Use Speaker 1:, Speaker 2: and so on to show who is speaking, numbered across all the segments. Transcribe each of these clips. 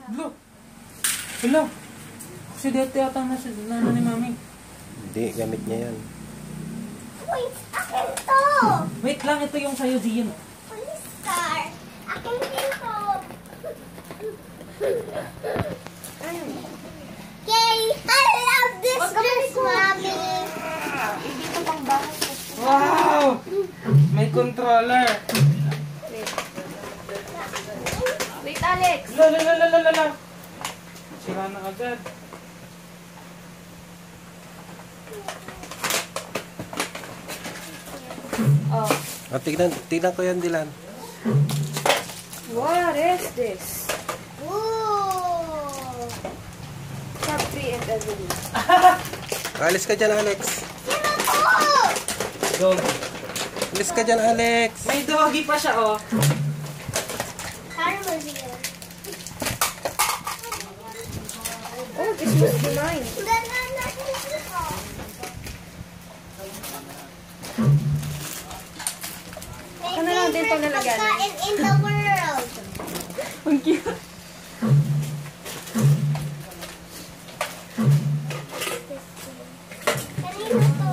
Speaker 1: Hello. Hello. Si Dete yata na ni Mami.
Speaker 2: Hindi, gamit niya yan.
Speaker 3: Wait, akin to!
Speaker 1: Wait lang, ito yung sa'yo, Zion.
Speaker 3: Police car! Akin din to! Yay! I love this dress, Mommy!
Speaker 4: Hindi ko pang bahay.
Speaker 1: Wow! May controller.
Speaker 4: Wait, Alex!
Speaker 1: La. Sira na agad.
Speaker 4: Oh.
Speaker 2: Oh, tignan ko yan, Dylan.
Speaker 4: What is this?
Speaker 3: Ooh!
Speaker 4: Capri and Evelyn.
Speaker 2: Alis ka dyan, Alex.
Speaker 1: Dog.
Speaker 2: Alis ka dyan, Alex.
Speaker 1: May doggy pa siya, oh.
Speaker 3: Parang mag-iyan.
Speaker 4: Oh, this must be mine.
Speaker 3: Ano
Speaker 4: lang din itong nalagyan?
Speaker 3: Pagkain in the world.
Speaker 4: Ang cute.
Speaker 3: Kanino to?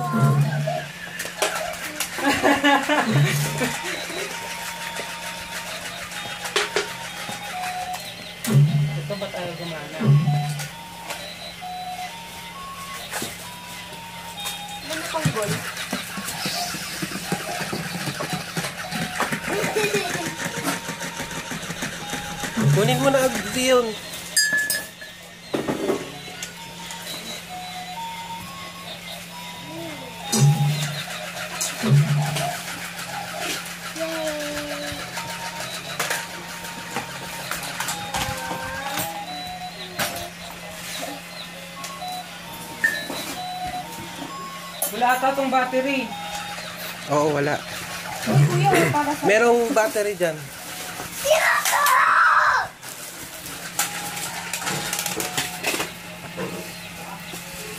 Speaker 1: Ito ba tayo gumana?
Speaker 4: Ano pang ball?
Speaker 2: Kunin mo na, Zion.
Speaker 1: Wala ata tong battery.
Speaker 2: Oo, wala.
Speaker 4: Kuya, para sa...
Speaker 2: Merong battery dyan.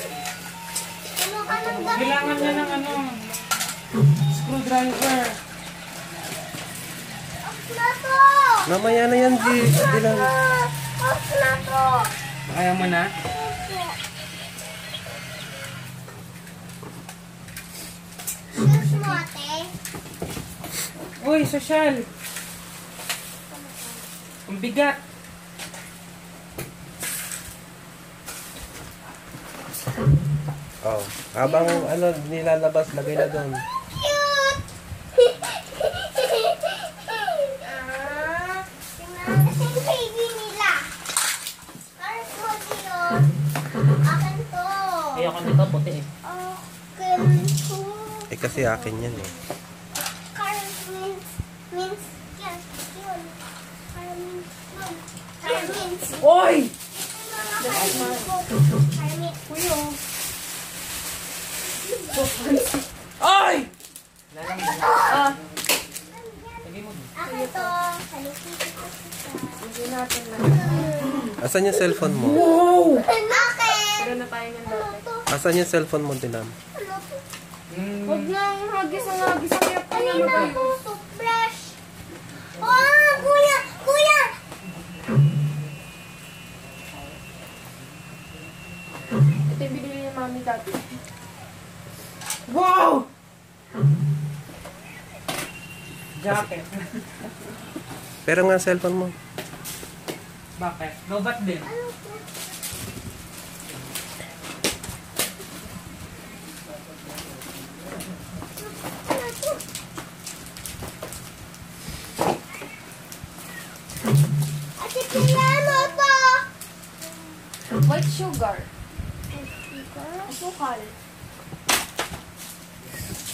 Speaker 3: Ano ka nang gamit?
Speaker 1: Kailangan niya ng ano, screwdriver.
Speaker 3: Off na to!
Speaker 2: Mamaya na yan, Dylan.
Speaker 3: Off na to!
Speaker 1: Ayaw mo na?
Speaker 3: Shoes mo, ate.
Speaker 1: Uy, sosyal. Ang bigat.
Speaker 2: Oh, habang nilalabas, lagay na doon.
Speaker 3: Cute! Tingnan natin yung baby nila. Scarf mo, Dion. Akin to.
Speaker 1: Ayoko nito, puti eh.
Speaker 3: Akin to.
Speaker 2: Eh, kasi akin yan eh.
Speaker 3: Scarf means yan. Yun. Scarf means mom. Scarf means
Speaker 1: Oy!
Speaker 4: Kuya.
Speaker 1: Ay!
Speaker 4: Ah,
Speaker 1: Lagay mo.
Speaker 3: Akin to. Salikiti ko siya.
Speaker 4: hindi natin na.
Speaker 2: Asan yung cellphone mo?
Speaker 1: Wow!
Speaker 3: Akin!
Speaker 4: Pero na tayo ng
Speaker 3: Ano
Speaker 4: dati.
Speaker 3: to?
Speaker 2: Asan yung cellphone mo, Dylan?
Speaker 3: Ano to?
Speaker 4: Huwag na ang hagis ang hagis. Ang hirap pa
Speaker 3: Kanina
Speaker 4: naman
Speaker 3: to,
Speaker 4: kayo.
Speaker 3: toothbrush. Oh, kuya! Kuya!
Speaker 4: Ito yung binili ni Mami dati.
Speaker 1: Wow! Jacket.
Speaker 2: Pero nga cellphone mo.
Speaker 1: Bakit? Lobat din.
Speaker 3: Ano to? Ano to? Ate, kaya mo to?
Speaker 4: White sugar. Asukal.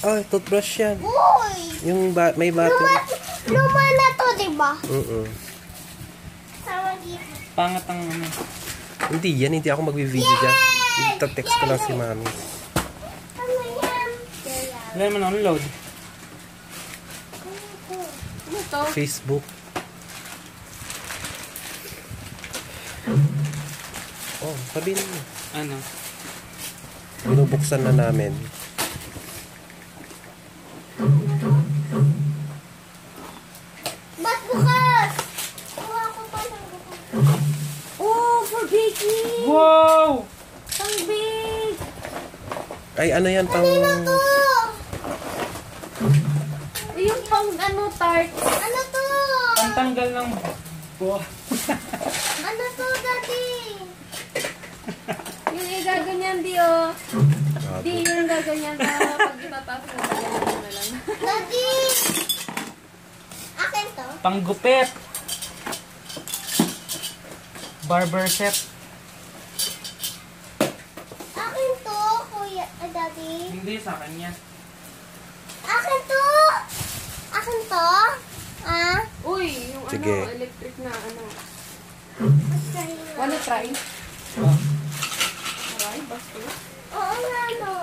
Speaker 2: Oh, toothbrush yan.
Speaker 3: Uy!
Speaker 2: Yung may battery.
Speaker 3: Luma na to, diba? Sama dito.
Speaker 1: Pangat ang ano.
Speaker 2: Hindi yan, hindi ako mag-video dyan. Ito-text ko lang si Mami.
Speaker 3: Ano yan? Kaya.
Speaker 1: Wala naman ang load.
Speaker 4: Ano to?
Speaker 2: Facebook. Oh, sabihin mo.
Speaker 1: Ano?
Speaker 2: Binubuksan na namin.
Speaker 3: Ba't bukas? Kuha ko pa ng bukas.
Speaker 1: Wow!
Speaker 4: Ang big!
Speaker 2: Ay, ano yan pang...
Speaker 3: Ano to?
Speaker 4: Yung pang ano, tart.
Speaker 3: Ano to?
Speaker 1: Pantanggal ng... Wow.
Speaker 3: Ano to, Daddy?
Speaker 4: Yung igaganyan, di oh. Di, yung gaganyan ka. Pag itataas mo, gaganyan mo na lang.
Speaker 3: Daddy! Akin to?
Speaker 1: Panggupit. Barber set.
Speaker 3: Akin to, Kuya, Daddy.
Speaker 1: Hindi, sa akin yan.
Speaker 3: Akin to! Akin to? Ah?
Speaker 4: Uy, yung
Speaker 2: Sige.
Speaker 4: ano, electric na ano. Wanna try?
Speaker 1: Oh.
Speaker 4: Try, basta.
Speaker 3: Oo nga, no.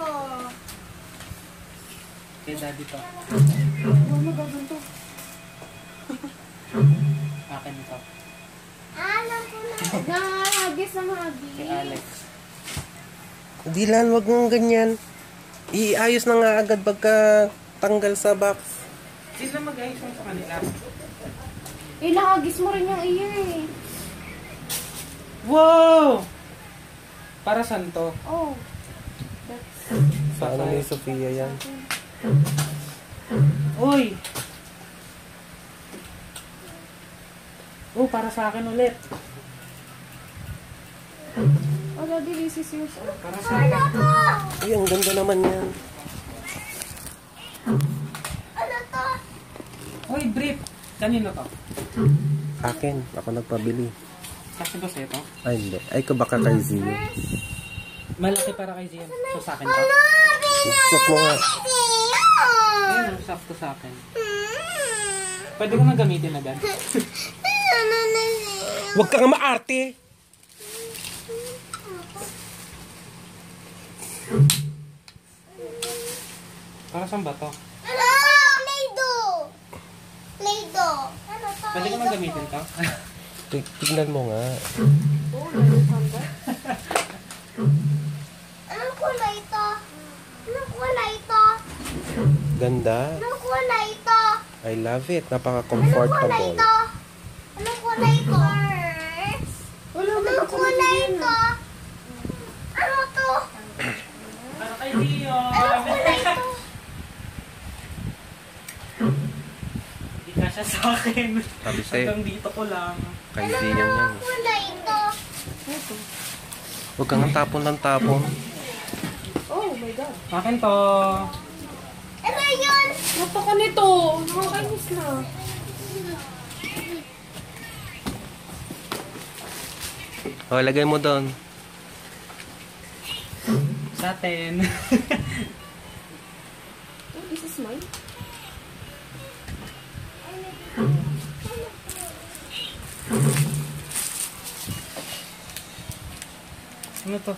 Speaker 1: Kay daddy to.
Speaker 4: Ano magaganto?
Speaker 1: Akin to.
Speaker 3: Alam ko na.
Speaker 4: Nahagis na mahagi.
Speaker 1: Kay Alex.
Speaker 2: Dilan, wag mong ganyan. Iayos na nga agad pagka tanggal sa box.
Speaker 1: Sila mag-ayos lang sa kanila.
Speaker 4: Eh, nahagis mo rin yung iyo eh.
Speaker 1: Wow! Para saan to?
Speaker 4: Oh.
Speaker 2: Sa ano ni Sofia yan?
Speaker 1: Uy! Oh, para sa akin ulit.
Speaker 4: Oh, Daddy, this is yours.
Speaker 1: Para sa akin.
Speaker 2: Ay, ang ganda naman yan.
Speaker 3: Ano to?
Speaker 1: Uy, brief. Kanino to?
Speaker 2: Akin, ako nagpabili.
Speaker 1: Kasi ba sa'yo to?
Speaker 2: Ay, hindi. Ay, ko baka kay Zio.
Speaker 1: Malaki para kay Zian. So sa akin to?
Speaker 2: Gusto mo nga.
Speaker 1: Ayun, sakto sa akin. Pwede ko na gamitin agad.
Speaker 2: Huwag ka nga maarte.
Speaker 1: Para saan ba to?
Speaker 3: Ano? Play-Doh! Play-Doh. Ano to?
Speaker 1: Pwede ko na gamitin to?
Speaker 2: Tignan mo nga.
Speaker 4: Oh, lalo sanda.
Speaker 3: Anong kulay ito? Anong kulay ito?
Speaker 2: Ganda.
Speaker 3: Anong kulay ito?
Speaker 2: I love it.
Speaker 3: Anong kulay
Speaker 2: Napaka-comfortable.
Speaker 3: ito? Anong kulay ito?
Speaker 4: Wala,
Speaker 3: Anong kulay ito? Ano to?
Speaker 1: Para kay Zio!
Speaker 3: Anong kulay ito?
Speaker 1: Hindi ka siya sa akin.
Speaker 2: Sabi sa'yo,
Speaker 1: Hanggang dito ko lang.
Speaker 2: kay Zio yan.
Speaker 3: Anong kulay ito?
Speaker 2: Huwag ka nga tapon ng tapon.
Speaker 4: Oh my God.
Speaker 1: Akin to.
Speaker 3: Ano yun?
Speaker 4: Nato ka nito. Nakakainis na.
Speaker 2: O, lagay mo doon.
Speaker 1: Sa atin.
Speaker 4: Oh, this is mine.
Speaker 1: Ano to?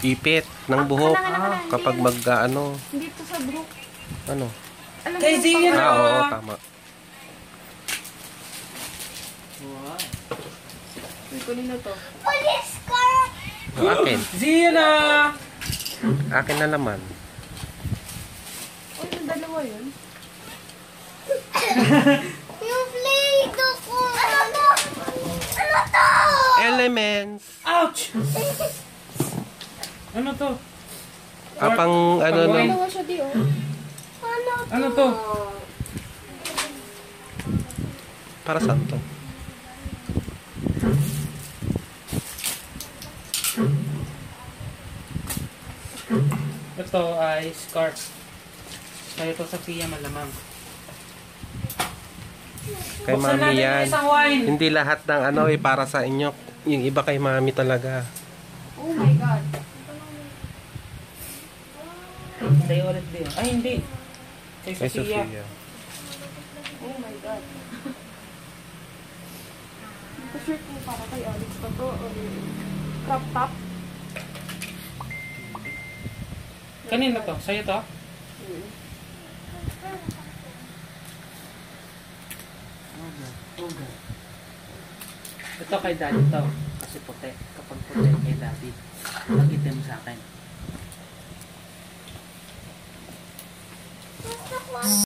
Speaker 2: Ipit ng buhok. Kapag mag-ano.
Speaker 4: Hindi to sa brook.
Speaker 2: Ano?
Speaker 4: Alam mo
Speaker 1: Kay
Speaker 4: yung
Speaker 1: Zio!
Speaker 4: pang-
Speaker 2: Oo, tama.
Speaker 1: Wow.
Speaker 4: Uy, kunin na to.
Speaker 3: Police car!
Speaker 2: O, akin.
Speaker 1: Zio na!
Speaker 2: Akin na naman.
Speaker 4: Oh, yung dalawa yun.
Speaker 3: Yung Play-Doh ko! Ano to? Ano to?
Speaker 2: Elements.
Speaker 1: Ouch! Ano to?
Speaker 2: Apang ano
Speaker 1: Pang
Speaker 2: no?
Speaker 1: wine.
Speaker 4: Dalawa siya di oh.
Speaker 1: Ano to?
Speaker 2: Para saan to?
Speaker 1: Ito ay scarf. Kaya ito sa Pia malamang.
Speaker 2: Kay
Speaker 1: Buksan
Speaker 2: mami
Speaker 1: natin yung
Speaker 2: yan.
Speaker 1: isang wine.
Speaker 2: Hindi lahat ng ano eh para sa inyo. Yung iba kay mami talaga.
Speaker 4: Oh my God.
Speaker 1: Sa'yo ulit din. Ay, hindi. Kay
Speaker 2: Kay
Speaker 1: Sophia.
Speaker 2: Sofia.
Speaker 4: Oh my God. Ito shirt mo para kay Alex pa to. Crop top.
Speaker 1: Kanino to? Sa'yo to? Ito kay daddy to. Kasi puti. Kapag puti kay daddy. Pag itim sa akin.